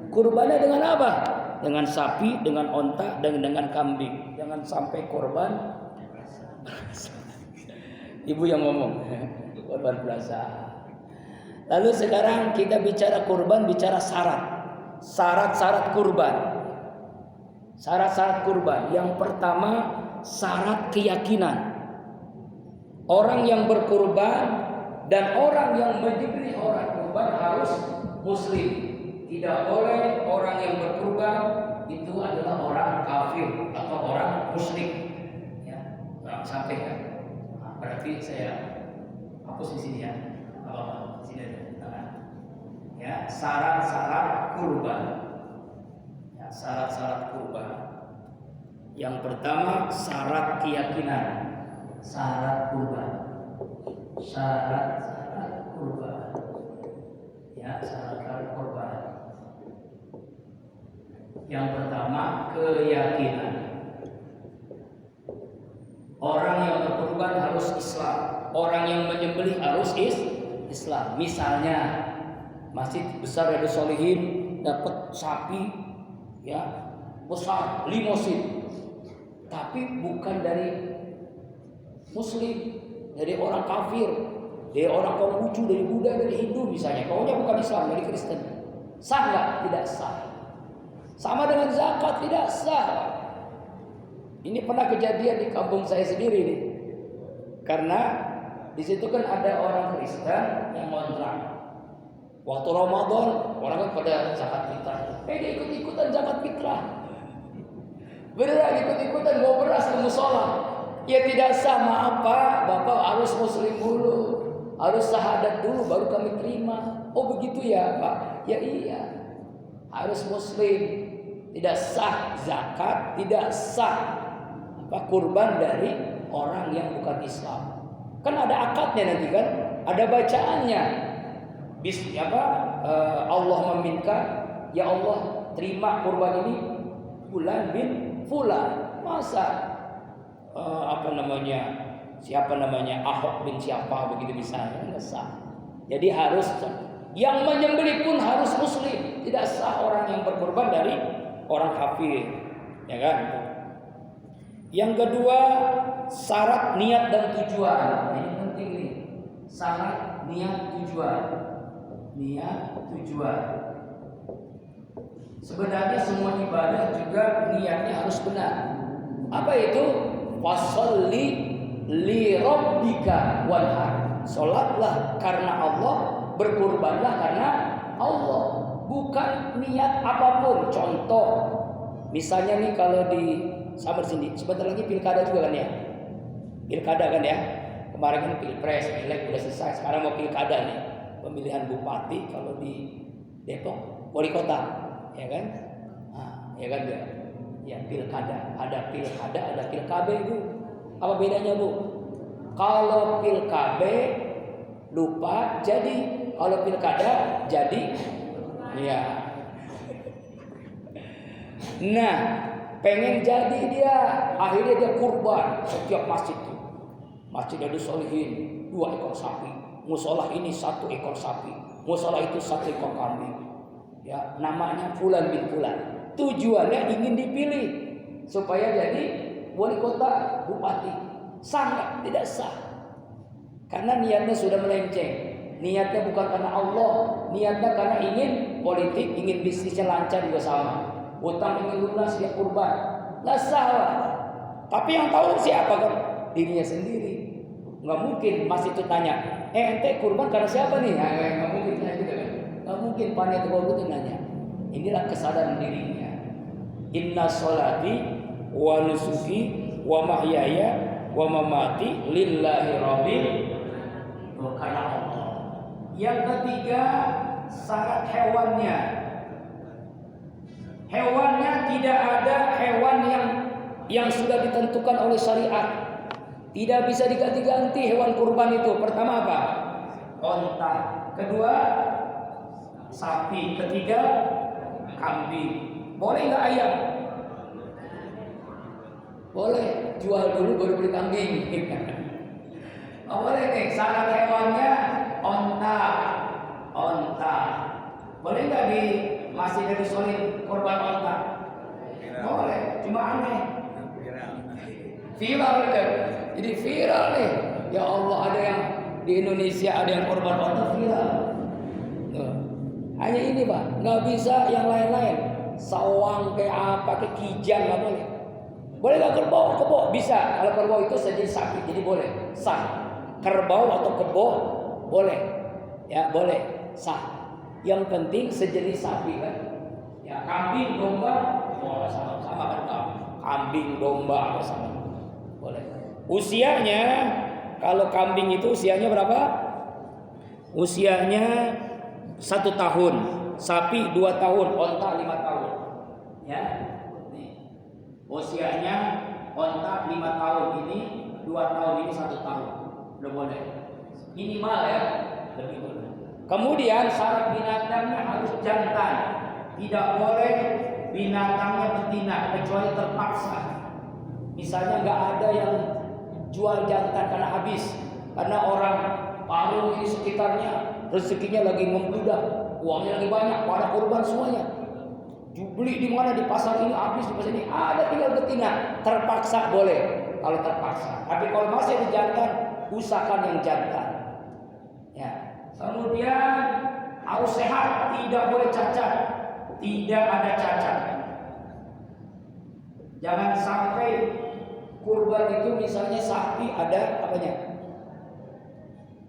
Kurbannya dengan apa? Dengan sapi, dengan onta, dan dengan kambing. Jangan sampai korban. Ibu yang ngomong korban plaza. Lalu sekarang kita bicara kurban, bicara syarat. Syarat-syarat kurban. Syarat-syarat kurban. Yang pertama, syarat keyakinan. Orang yang berkurban dan orang yang menyembelih orang kurban harus muslim. Tidak boleh orang yang berkurban itu adalah orang kafir atau orang musyrik. Ya, sampai ya. Nah, berarti saya hapus di sini ya. Apa? Di sini ada. Ya, syarat-syarat kurban. Ya, syarat-syarat kurban. Yang pertama, syarat keyakinan. Syarat kurban. Syarat-syarat kurban. Ya, syarat kurban. Yang pertama, keyakinan. Orang yang berkurban harus Islam. Orang yang menyembelih harus Islam. Misalnya Masjid Besar Riyadhus Shalihin dapat sapi ya besar limosin, tapi bukan dari muslim, dari orang kafir, dari orang Konghucu, dari Buddha, dari Hindu misalnya. Pokoknya bukan Islam, dari Kristen. Sah nggak? Tidak sah. Sama dengan zakat, tidak sah. Ini pernah kejadian di kampung saya sendiri nih. Karena di situ kan ada orang Kristen yang ngontrak. Waktu Ramadan, orang kan pada zakat fitrah. Dia ikut-ikutan zakat fitrah. Beneran ikut-ikutan bawa beras ke musola. Ya tidak sah, maaf Pak, Bapak harus muslim dulu. Harus syahadat dulu baru kami terima. Oh begitu ya Pak? Ya iya. Harus muslim. Tidak sah zakat, tidak sah kurban dari orang yang bukan Islam. Kan ada akadnya nanti kan? Ada bacaannya. Allah meminta, ya Allah terima kurban ini fulan bin fulan. Masa siapa namanya Ahok bin siapa begitu misalnya, enggak sah. Jadi harus yang menyembelih pun harus muslim. Tidak sah orang yang berkurban dari orang kafir, ya kan? Yang kedua, syarat niat dan tujuan. Ini penting nih. Syarat niat tujuan. Niat tujuan. Sebenarnya semua ibadah juga niatnya harus benar. Apa itu? Fasholli li rabbika wanhar. Salatlah karena Allah, berkurbanlah karena Allah. Bukan niat apapun. Contoh, misalnya nih kalau di Sabar sini, sebentar lagi pilkada juga kan ya? Pilkada kan ya? Kemarin kan pilpres, pileg udah selesai. Sekarang mau pilkada nih. Pemilihan bupati kalau di Depok, wali kota, ya kan? Nah, ya kan ya? Ya pilkada, ada pilkada, ada pilkabe Bu. Apa bedanya Bu? Kalau pilkabe lupa jadi, kalau pilkada jadi, ya. Nah, pengen jadi dia, akhirnya dia kurban setiap masjid itu. Masjid Riyadhus Shalihin 2 ekor sapi, musola ini 1 ekor sapi, musola itu 1 ekor kambing. Ya, namanya fulan bin fulan. Tujuannya ingin dipilih supaya jadi wali kota, bupati. Sah nggak? Tidak sah. Karena niatnya sudah melenceng. Niatnya bukan karena Allah, niatnya karena ingin politik, ingin bisnisnya lancar juga sama. Utang ingin lunas dia kurban, nggak salah. Tapi yang tahu siapa kan? Dirinya sendiri. Nggak mungkin Mas itu tanya, ente kurban karena siapa nih? Nggak mungkin tanya gitu kan? Nggak mungkin panitia itu nanya. Inilah kesadaran dirinya. Inna sholati wa nusuki wa mahyaya wa mamati lillahi rabbil karena Allah. Yang ketiga, syarat hewannya. Hewannya tidak ada hewan yang sudah ditentukan oleh syariat. Tidak bisa diganti-ganti hewan kurban itu. Pertama apa? Onta. Kedua, sapi. Ketiga, kambing. Boleh nggak ayam? Boleh. Jual dulu baru beli kambing. Oh, boleh nih. Syarat hewannya onta. Onta. Boleh nggak di masih dari solid korban onta? Boleh. Cuma aneh. Viral kan? Jadi viral nih. Ya Allah, ada yang di Indonesia ada yang korban onta viral. Hanya ini Pak, nggak bisa yang lain-lain. Sawang kayak apa, kayak kijang nggak boleh. Boleh nggak kerbau? Kebo bisa. Kalau kerbau itu sejenis sapi, jadi boleh sah. Kerbau atau kebo boleh, ya boleh sah. Yang penting sejenis sapi kan. Ya kambing, domba, oh, sama kan kambing, domba apa sama, boleh. Usianya kalau kambing itu usianya berapa? Usianya 1 tahun, sapi 2 tahun, onta 5 tahun. Ya, nih. Usianya onta 5 tahun ini, 2 tahun ini 1 tahun. Udah boleh. Minimal ya, lebih boleh. Kemudian syarat binatangnya harus jantan. Tidak boleh binatangnya betina kecuali terpaksa. Misalnya nggak ada yang jual jantan karena habis, karena orang Parung ini sekitarnya rezekinya lagi membludak, uangnya lagi banyak, pada kurban semuanya. Beli di mana, di pasar ini habis, di pasar ini ada tinggal betina, terpaksa boleh kalau terpaksa. Tapi kalau masih ada jantan, usahakan yang jantan. Ya. Kemudian harus sehat, tidak boleh cacat, tidak ada cacat. Jangan sampai kurban itu misalnya sapi ada apanya?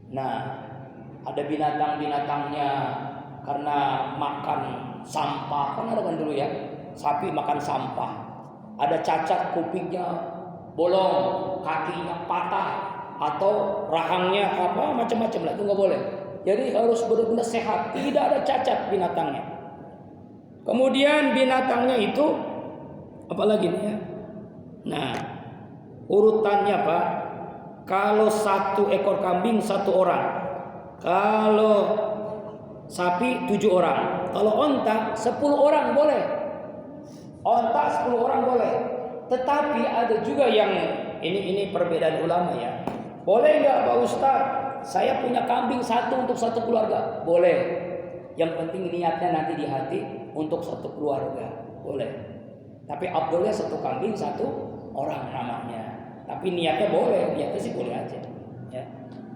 Nah, ada binatang-binatangnya karena makan sampah, kan ada kan dulu ya, sapi makan sampah. Ada cacat, kupingnya bolong, kakinya patah, atau rahangnya apa macam-macam lah, itu nggak boleh. Jadi harus benar-benar sehat, tidak ada cacat binatangnya. Kemudian binatangnya itu apalagi nih ya? Nah, urutannya Pak, kalau 1 ekor kambing 1 orang, kalau sapi 7 orang, kalau onta 10 orang boleh. Onta 10 orang boleh. Tetapi ada juga yang ini perbedaan ulama ya. Boleh nggak Pak Ustadz? Saya punya kambing 1 untuk 1 keluarga. Boleh. Yang penting niatnya nanti di hati untuk 1 keluarga. Boleh. Tapi abdulnya 1 kambing 1 orang namanya. Tapi niatnya boleh. Niatnya sih boleh aja. Ya.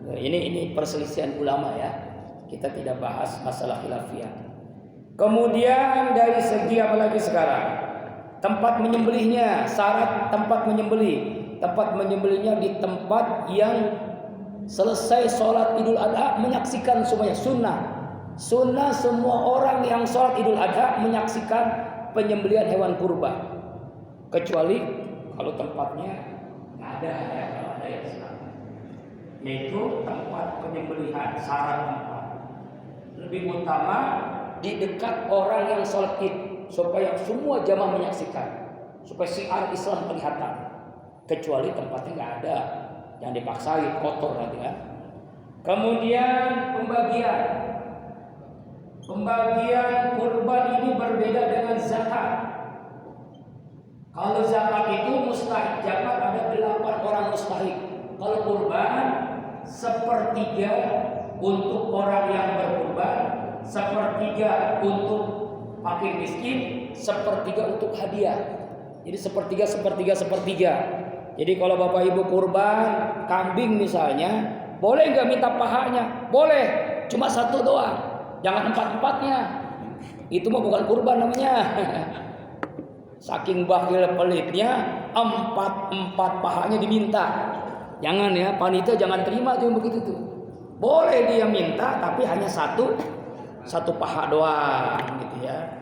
Ini perselisihan ulama ya. Kita tidak bahas masalah khilafiyah. Kemudian dari segi apa lagi sekarang? Tempat menyembelihnya. Syarat tempat menyembelih. Tempat menyembelihnya di tempat yang selesai sholat Idul Adha menyaksikan semuanya. Sunnah semua orang yang sholat Idul Adha menyaksikan penyembelihan hewan kurban, kecuali kalau tempatnya nggak ada ya, kalau ada yang salah. Yaitu tempat penyembelihan, syarat tempat lebih utama di dekat orang yang sholat Id, supaya semua jamaah menyaksikan, supaya syiar Islam kelihatan. Kecuali tempatnya nggak ada, yang dipaksain kotor nanti kan. Kemudian pembagian kurban ini berbeda dengan zakat. Kalau zakat itu mustahik, zakat ada 8 orang mustahik. Kalau kurban 1/3 untuk orang yang berkurban, 1/3 untuk fakir miskin, 1/3 untuk hadiah. Jadi 1/3. Jadi kalau Bapak Ibu kurban kambing misalnya, boleh nggak minta pahanya? Boleh, cuma 1 doang, jangan 4-4-nya. Itu mah bukan kurban namanya. Saking bakhil pelitnya, 4 pahanya diminta. Jangan ya, panitia jangan terima tuh begitu tuh. Boleh dia minta, tapi hanya satu paha doang, gitu ya.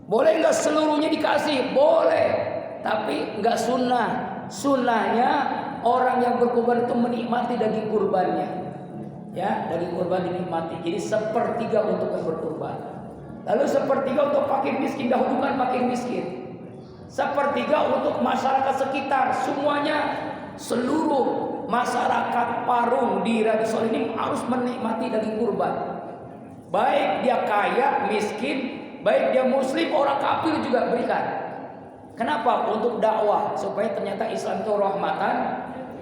Boleh nggak seluruhnya dikasih? Boleh, tapi nggak sunnah. Sunnahnya orang yang berkurban itu menikmati daging kurbannya. Ya, daging kurban dinikmati. Jadi sepertiga untuk yang berkurban. Lalu sepertiga untuk fakir miskin, dahulukan fakir miskin. Sepertiga untuk masyarakat sekitar, semuanya, seluruh masyarakat Parung di Rabi Soleh ini harus menikmati daging kurban. Baik dia kaya, miskin, baik dia muslim, orang kafir juga berikan. Kenapa? Untuk dakwah, supaya ternyata Islam itu rahmatan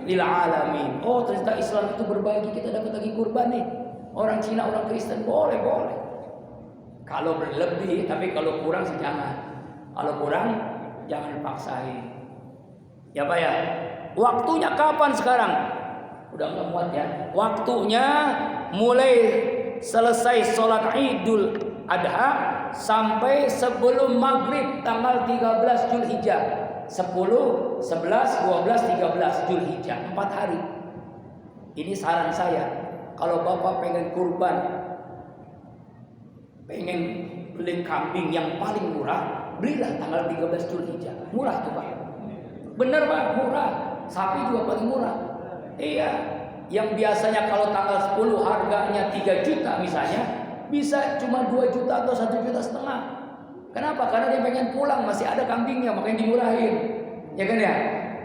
lil alamin. Oh, ternyata Islam itu berbagi, kita dapat daging kurban nih. Orang Cina, orang Kristen boleh. Kalau berlebih, tapi kalau kurang sih jangan. Kalau kurang jangan dipaksain. Ya Pak ya. Waktunya kapan sekarang? Udah nggak muat ya. Waktunya mulai selesai sholat Idul Adha sampai sebelum maghrib tanggal 13 Zulhijjah. 10, 11, 12, 13 Zulhijjah, 4 hari. Ini saran saya, kalau Bapak pengen kurban, pengen beli kambing yang paling murah, belilah tanggal 13 Zulhijjah. Murah tuh Pak. Bener Pak, murah. Sapi juga paling murah. Iya, yang biasanya kalau tanggal 10 harganya 3 juta misalnya, bisa cuma 2 juta atau 1,5 juta. Kenapa? Karena dia pengen pulang, masih ada kambingnya, makanya dimurahin. Ya kan ya?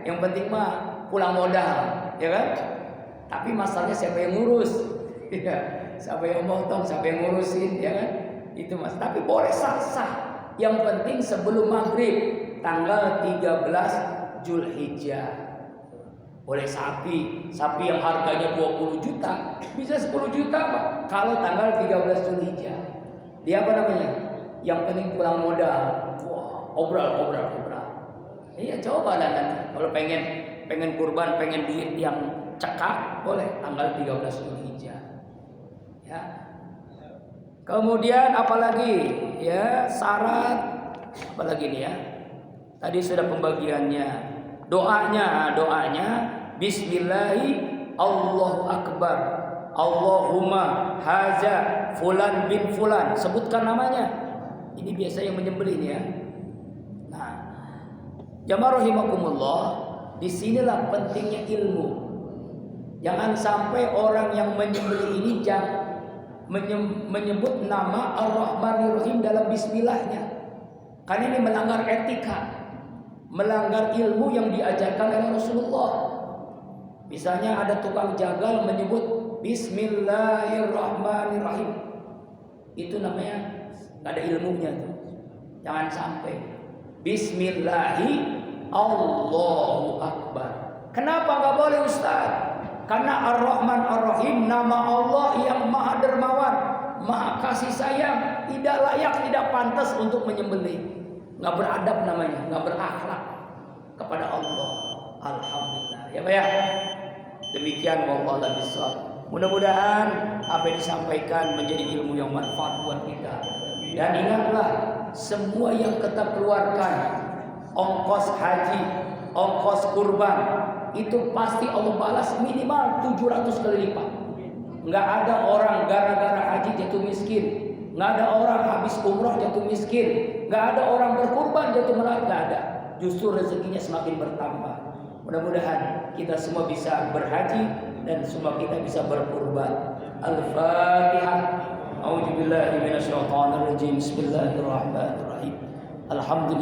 Yang penting mah pulang modal, ya kan? Tapi masalahnya siapa yang ngurus? Ya, siapa yang motong, siapa yang ngurusin, ya kan? Itu Mas. Tapi boleh sah-sah. Yang penting sebelum maghrib tanggal 13 Zulhijjah. Boleh sapi yang harganya 20 juta, bisa 10 juta Pak. Kalau tanggal 13 Zulhijjah. Dia apa namanya? Yang penting pulang modal. Wah, obral. Iya, cobalah nanti. Kalau pengen kurban, pengen duit yang cekak, boleh tanggal 13 Zulhijjah. Ya. Kemudian apalagi? Ya, syarat apalagi nih ya? Tadi sudah pembagiannya. Doanya bismillahi Allahu akbar. Allahumma haza fulan bin fulan. Sebutkan namanya. Ini biasa yang menyembelih ya. Nah, jamaah rahimakumullah, disinilah pentingnya ilmu. Jangan sampai orang yang menyembelih ini menyebut nama Ar-Rahmanir-Rahim dalam bismillahnya. Karena ini melanggar etika, melanggar ilmu yang diajarkan oleh Rasulullah. Misalnya ada tukang jagal menyebut Bismillahirrahmanirrahim. Itu namanya nggak ada ilmunya tuh. Jangan sampai. Bismillahi Allahu Akbar. Kenapa nggak boleh Ustaz? Karena Ar-Rahman Ar-Rahim, nama Allah yang maha dermawan, maha kasih sayang, tidak layak, tidak pantas untuk menyembelih. Nggak beradab namanya, nggak berakhlak kepada Allah. Alhamdulillah. Ya Pak ya. Demikian wallahu a'lam bishawab. Mudah-mudahan apa yang disampaikan menjadi ilmu yang manfaat buat kita. Dan ingatlah, semua yang kita keluarkan, ongkos haji, ongkos kurban, itu pasti Allah balas minimal 700 kali lipat. Nggak ada orang gara-gara haji jatuh miskin, nggak ada orang habis umroh jatuh miskin, nggak ada orang berkurban jatuh melalui, nggak ada. Justru rezekinya semakin bertambah. Mudah-mudahan kita semua bisa berhaji dan semua kita bisa berkurban. Al-Fatihah. A'udzubillahi minasyaitonir rajim. Bismillahirrahmanirrahim. Alhamdulillah.